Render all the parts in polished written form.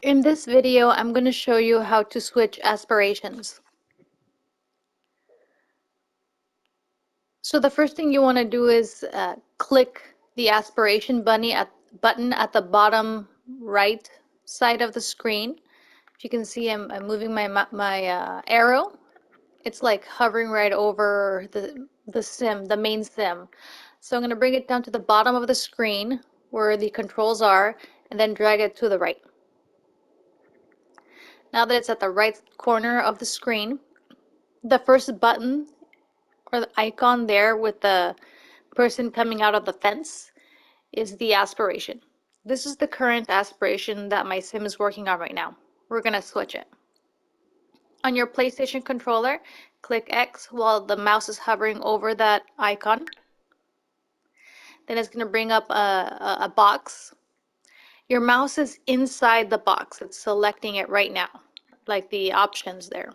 In this video, I'm going to show you how to switch aspirations. So the first thing you want to do is click the aspiration button at the bottom right side of the screen. If you can see, I'm moving my arrow. It's like hovering right over the main sim. So I'm going to bring it down to the bottom of the screen where the controls are, and then drag it to the right. Now that it's at the right corner of the screen, the first button or the icon there with the person coming out of the fence is the aspiration. This is the current aspiration that my sim is working on right now. We're going to switch it. On your PlayStation controller, click X while the mouse is hovering over that icon. Then it's going to bring up a box. Your mouse is inside the box. It's selecting it right now, like the options there.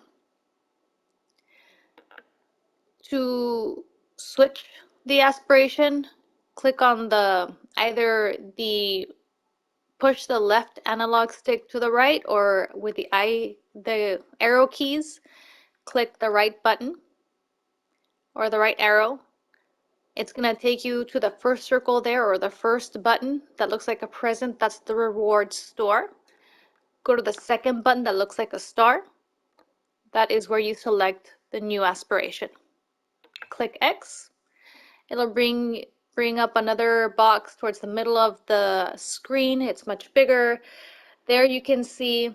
To switch the aspiration, click on either the push the left analog stick to the right, or with the arrow keys, click the right button or the right arrow. It's going to take you to the first circle there, or the first button that looks like a present. That's the reward store. Go to the second button that looks like a star. That is where you select the new aspiration. Click X. It'll bring up another box towards the middle of the screen. It's much bigger. There you can see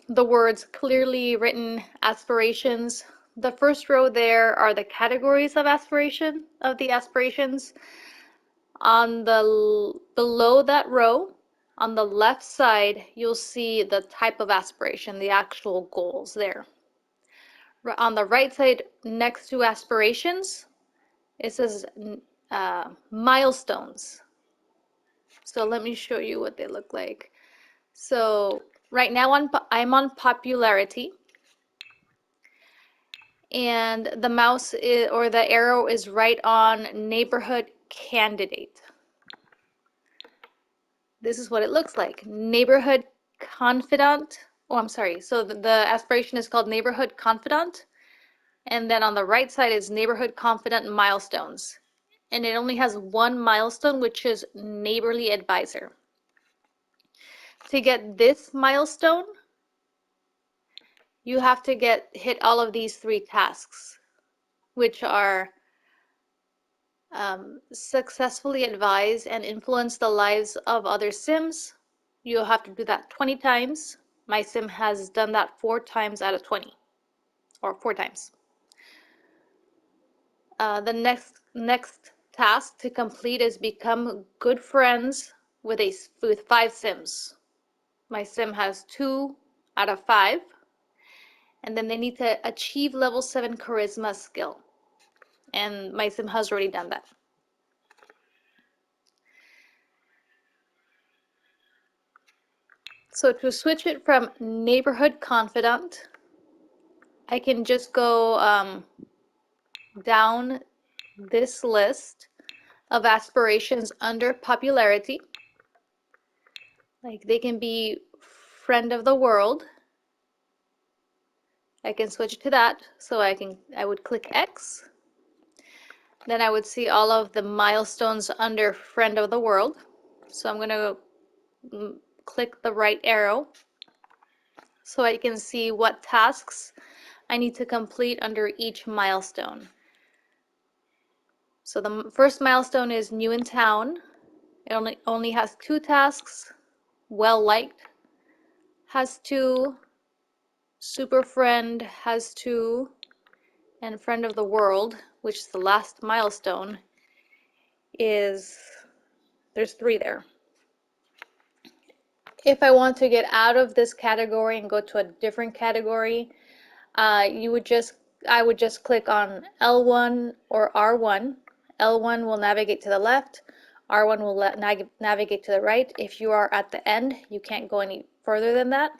the words clearly written aspirations. The first row there are the categories of the aspirations. On the below that row, on the left side, you'll see the type of aspiration, the actual goals there. On the right side, next to aspirations, it says milestones. So let me show you what they look like. So right now I'm on popularity, and the mouse or the arrow is right on neighborhood candidate. This is what it looks like. Neighborhood confidant. Oh, I'm sorry. So the aspiration is called neighborhood confidant, and then on the right side is neighborhood confidant milestones. And it only has one milestone, which is neighborly advisor. To get this milestone, you have to hit all of these 3 tasks, which are successfully advise and influence the lives of other Sims. You'll have to do that 20 times. My Sim has done that 4 times out of 20, or 4 times. The next task to complete is become good friends with 5 Sims. My Sim has 2 out of 5. And then they need to achieve level 7 charisma skill. And my Sim has already done that. So to switch it from neighborhood confidant, I can just go down this list of aspirations under popularity. Like they can be friend of the world. I can switch to that. So I would click X. Then I would see all of the milestones under friend of the world. So I'm going to click the right arrow so I can see what tasks I need to complete under each milestone. So the first milestone is new in town. It only has 2 tasks. Well liked has 2. Super friend has 2. And friend of the world, which is the last milestone, there's 3 there. If I want to get out of this category and go to a different category, I would just click on L1 or R1. L1 will navigate to the left, R1 will navigate to the right. If you are at the end, you can't go any further than that.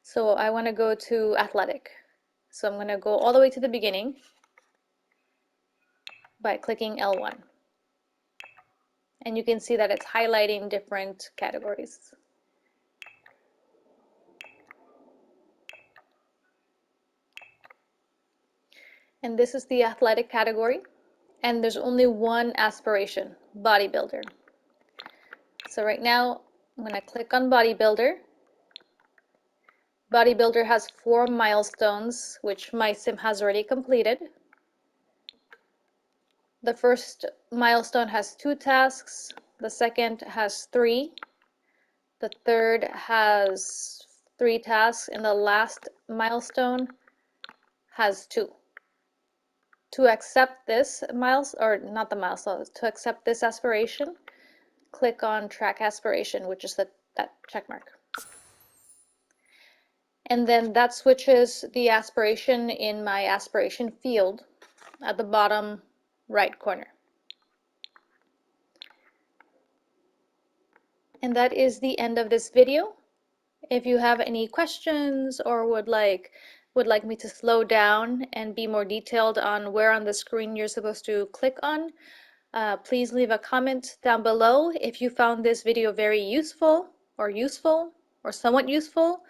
So I want to go to athletic. So I'm going to go all the way to the beginning by clicking L1. And you can see that it's highlighting different categories. And this is the athletic category. And there's only one aspiration, bodybuilder. So right now, I'm going to click on bodybuilder. Bodybuilder has 4 milestones, which my sim has already completed. The first milestone has 2 tasks, the second has 3, the third has 3 tasks, and the last milestone has 2. To accept this milestone, or not the milestone, to accept this aspiration, click on track aspiration, which is that check mark. And then that switches the aspiration in my aspiration field at the bottom right corner. And that is the end of this video. If you have any questions or would like me to slow down and be more detailed on where on the screen you're supposed to click on, please leave a comment down below. If you found this video very useful or somewhat useful,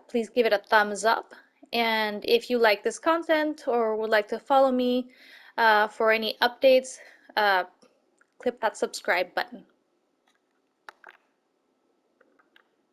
please give it a thumbs up. And if you like this content or would like to follow me for any updates, click that subscribe button.